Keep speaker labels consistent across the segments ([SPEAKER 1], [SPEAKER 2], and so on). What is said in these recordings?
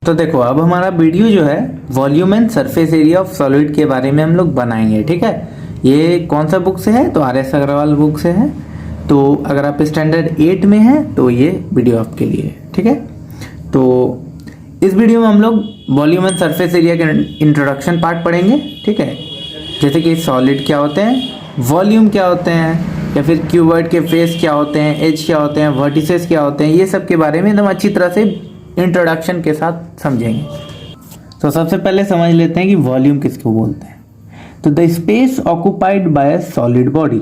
[SPEAKER 1] तो देखो अब हमारा वीडियो जो है volume and surface area of solid के बारे में हम लोग बनाएंगे। ठीक है, ये कौन सा बुक से है? तो RS अग्रवाल बुक से है। तो अगर आप स्टैंडर्ड 8 में हैं तो ये वीडियो आपके लिए है। ठीक है, तो इस वीडियो में हम लोग वॉल्यूम एंड सरफेस एरिया के इंट्रोडक्शन पार्ट पढ़ेंगे। ठीक है, जैसे कि सॉलिड क्या होते हैं, वॉल्यूम क्या होते हैं, या फिर क्यूबॉइड के फेस क्या होते हैं, एज क्या होते हैं, वर्टिसेस क्या होते हैं, ये सब के बारे में एकदम अच्छी तरह से इंट्रोडक्शन के साथ समझेंगे। तो सबसे पहले समझ लेते हैं कि वॉल्यूम किसको बोलते हैं। तो the space occupied by a solid body,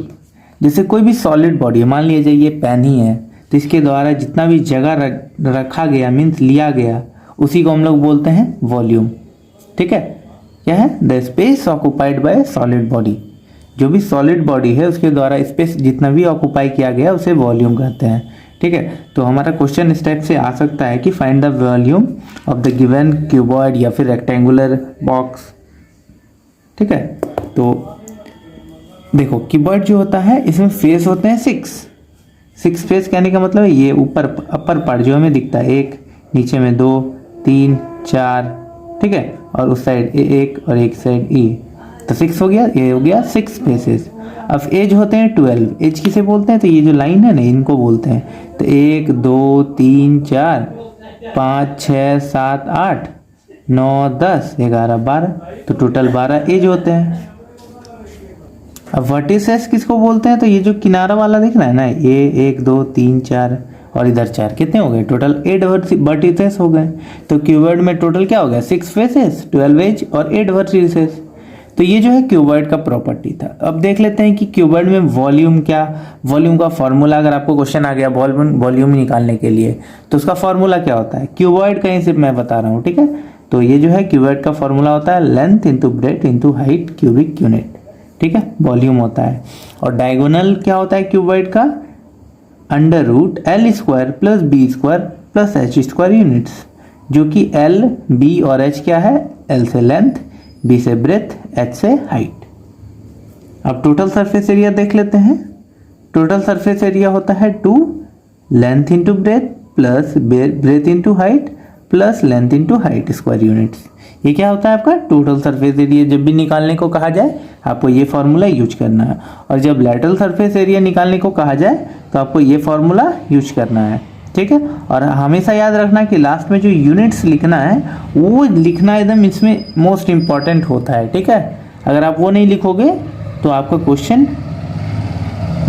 [SPEAKER 1] जैसे कोई भी सॉलिड बॉडी, मान लीजिए ये पेन ही है, तो इसके द्वारा जितना भी जगह रखा गया मीन्स लिया गया, उसी को हम लोग बोलते हैं वॉल्यूम। ठीक है, क्या है? The space occupied by solid body, जो भी सॉलिड बॉडी है उसके द्वारा स्पेस जितना भी ऑक्यूपाई किया गया उसे वॉल्यूम कहते हैं। ठीक है, तो हमारा क्वेश्चन इस टाइप से आ सकता है कि find the volume of the given cuboid या फिर रेक्टेंगुलर बॉक्स। ठीक है, तो देखो क्यूबॉइड जो होता है इसमें फेस होते हैं 6 फेस, कहने का मतलब है ये ऊपर अपर पार्ट जो हमें दिखता है, एक नीचे में 2 3 4, ठीक है, और उस साइड एक और एक साइड ई, तो 6 हो गया, ये हो गया 6 फेसेस। अब एज होते हैं 12, एज किसे बोलते हैं? तो ये जो लाइन है ना इनको बोलते हैं। तो 1 2 3 4 5 6 7 8 9 10 11 12, तो टोटल 12 एज होते हैं। अब वर्टिसेस किसको बोलते हैं? तो ये जो किनारा वाला दिख रहा है ना, ये 1 2 3 4 और इधर 4, कितने हो गए? टोटल 8 वर्टिसेस हो गए। तो क्यूबॉइड में टोटल क्या हो गया? 6 फेसेस, 12 एज और 8 वर्टिसेस। तो ये जो है क्यूबॉइड का प्रॉपर्टी था। अब देख लेते हैं कि क्यूबॉइड में वॉल्यूम क्या, वॉल्यूम का फॉर्मूला, अगर आपको क्वेश्चन आ गया वॉल्यूम निकालने के लिए तो उसका फॉर्मूला क्या होता है? क्यूबॉइड कहीं से मैं बता रहा हूँ। ठीक है, तो ये जो है क्यूबॉइड का फॉर्मूला होता है length into breadth into height cubic unit. ठीक है, वॉल्यूम होता है। और डायगोनल क्या होता है क्यूबॉइड का? Under root L square plus B square plus H square units, जो कि L B और H क्या है? L से लेंथ, B से ब्रेथ, H से हाइट। अब टोटल सरफेस एरिया देख लेते हैं। टोटल सरफेस एरिया होता है 2 length into breadth plus breadth into height plus length into height square units. ये क्या होता है आपका टोटल सरफेस एरिया। जब भी निकालने को कहा जाए आपको ये फॉर्मूला यूज करना है, और जब लैटरल सरफेस एरिया निकालने को कहा जाए तो आपको ये फॉर्मूला यूज करना है। ठीक है, और हमेशा याद रखना कि लास्ट में जो यूनिट्स लिखना है वो लिखना एकदम इसमें मोस्ट इम्पॉर्टेंट होता है। ठीक है, अगर आप वो नहीं लिखोगे तो आपका क्वेश्चन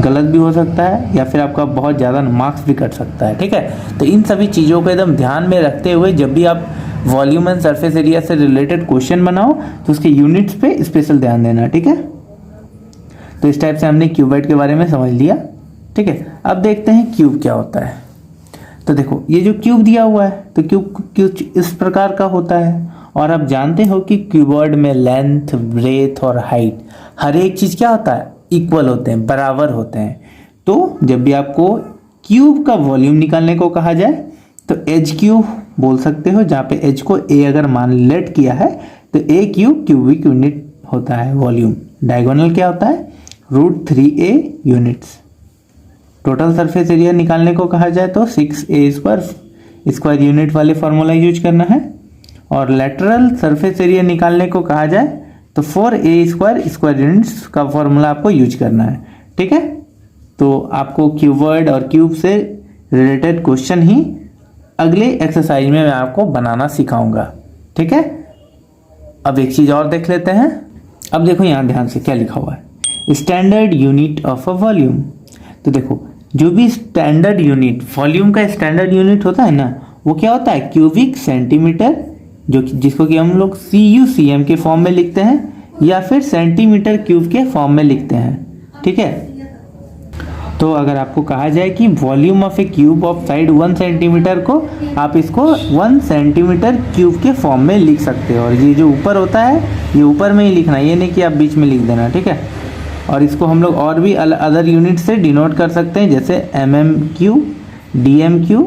[SPEAKER 1] गलत भी हो सकता है या फिर आपका बहुत ज़्यादा मार्क्स भी कट सकता है। ठीक है, तो इन सभी चीज़ों को एकदम ध्यान में रखते हुए जब भी आप वॉल्यूम एंड सरफेस एरिया से रिलेटेड क्वेश्चन बनाओ तो उसके यूनिट्स पे स्पेशल ध्यान देना। ठीक है, तो इस टाइप से हमने क्यूबॉइड के बारे में समझ लिया। ठीक है, अब देखते हैं क्यूब क्या होता है। तो देखो ये जो क्यूब दिया हुआ है तो क्यूब इस प्रकार का होता है, और आप जानते हो कि क्यूबॉइड में लेंथ, ब्रेथ और हाइट हर एक चीज़ क्या होता है? इक्वल होते हैं, बराबर होते हैं। तो जब भी आपको क्यूब का वॉल्यूम निकालने को कहा जाए तो एच क्यूब बोल सकते हो, जहाँ पे एच को ए अगर मान लेट किया है तो ए क्यूब क्यूबिक यूनिट होता है वॉल्यूम। डायगोनल क्या होता है? √3a units. Total surface area निकालने को कहा जाए तो 6a स्क्वायर यूनिट वाले फॉर्मूला यूज करना है, और लेटरल सरफेस एरिया निकालने को कहा जाए तो 4a स्क्वायर यूनिट्स का फॉर्मूला आपको यूज करना है। ठीक है, तो आपको क्यूबॉइड और क्यूब से रिलेटेड क्वेश्चन ही अगले एक्सरसाइज में मैं आपको बनाना सिखाऊंगा। ठीक है, अब एक चीज और देख लेते हैं। अब देखो यहाँ ध्यान से क्या लिखा हुआ है, standard unit of a volume. तो देखो जो भी स्टैंडर्ड यूनिट, वॉल्यूम का स्टैंडर्ड यूनिट होता है ना, वो क्या होता है? क्यूबिक सेंटीमीटर, जो जिसको कि हम लोग CUCM के फॉर्म में लिखते हैं या फिर सेंटीमीटर क्यूब के फॉर्म में लिखते हैं। ठीक है, तो अगर आपको कहा जाए कि volume of A cube of side 1 centimetre को आप इसको 1 सेंटीमीटर क्यूब के फॉर्म में लिख सकते हो, और ये जो ऊपर होता है ये ऊपर में ही लिखना, ये नहीं कि आप बीच में लिख देना। ठीक है, और इसको हम लोग और भी अदर यूनिट से डिनोट कर सकते हैं, जैसे MMQ, DMQ,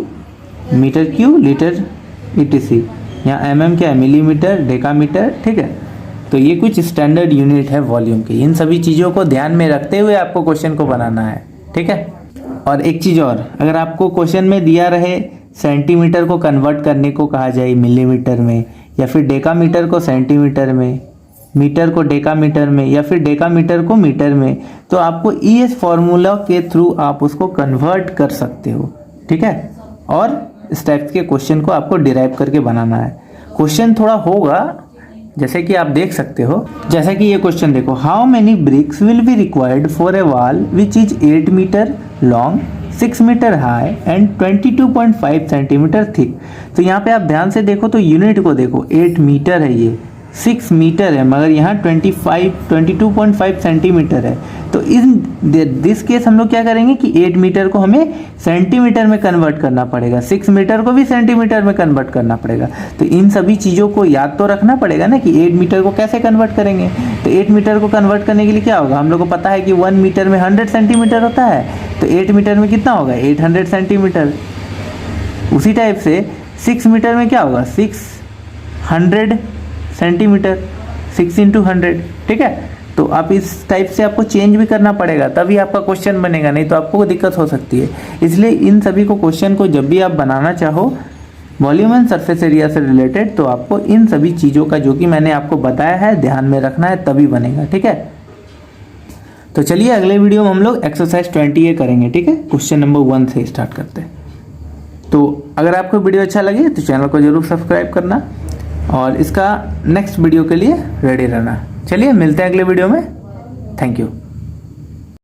[SPEAKER 1] metre cube, litre etc। यहाँ mm क्या है? Millimetre, decametre. ठीक है, तो ये कुछ स्टैंडर्ड यूनिट है वॉल्यूम के। इन सभी चीज़ों को ध्यान में रखते हुए आपको क्वेश्चन को बनाना है। ठीक है, और एक चीज़ और, अगर आपको क्वेश्चन में दिया रहे सेंटीमीटर को कन्वर्ट करने को कहा जाए मिलीमीटर में, या फिर डेकामीटर को सेंटीमीटर में, मीटर को डेकामीटर में, या फिर डेकामीटर को मीटर में, तो आपको ईएस फॉर्मूला के थ्रू आप उसको कन्वर्ट कर सकते हो, ठीक है। और इस टाइप के क्वेश्चन को आपको डिराइव करके बनाना है। क्वेश्चन थोड़ा होगा, जैसे कि आप देख सकते हो, जैसे कि ये क्वेश्चन देखो, how many bricks will be required for a wall which is 8 metre long, 6 metre high and 22.5 centimetre thick. तो यहाँ पे आप ध्यान से देखो तो यूनिट को देखो, 8 मीटर है, ये 6 मीटर है, मगर यहाँ 22.5 सेंटीमीटर है। तो इन दिस केस हम लोग क्या करेंगे कि 8 मीटर को हमें सेंटीमीटर में कन्वर्ट करना पड़ेगा, 6 मीटर को भी सेंटीमीटर में कन्वर्ट करना पड़ेगा। तो इन सभी चीज़ों को याद तो रखना पड़ेगा ना कि 8 मीटर को कैसे कन्वर्ट करेंगे। तो 8 मीटर को कन्वर्ट करने के लिए क्या होगा, हम लोग को पता है कि 1 मीटर में 100 सेंटीमीटर होता है, तो 8 मीटर में कितना होगा, 800 सेंटीमीटर। उसी टाइप से 6 मीटर में क्या होगा, 600 सेंटीमीटर, 6 × 100, ठीक है। तो आप इस टाइप से आपको चेंज भी करना पड़ेगा, तभी आपका क्वेश्चन बनेगा, नहीं तो आपको दिक्कत हो सकती है। इसलिए इन सभी को क्वेश्चन को जब भी आप बनाना चाहो वॉल्यूम एंड सरफेस एरिया से रिलेटेड, तो आपको इन सभी चीज़ों का जो कि मैंने आपको बताया है ध्यान में रखना है, तभी बनेगा, ठीक है। तो चलिए अगले वीडियो में हम लोग एक्सरसाइज 20A करेंगे, ठीक है। क्वेश्चन नंबर 1 से स्टार्ट करते हैं। तो अगर आपको वीडियो अच्छा लगे तो चैनल को जरूर सब्सक्राइब करना और इसका नेक्स्ट वीडियो के लिए रेडी रहना। चलिए मिलते हैं अगले वीडियो में। Thank you.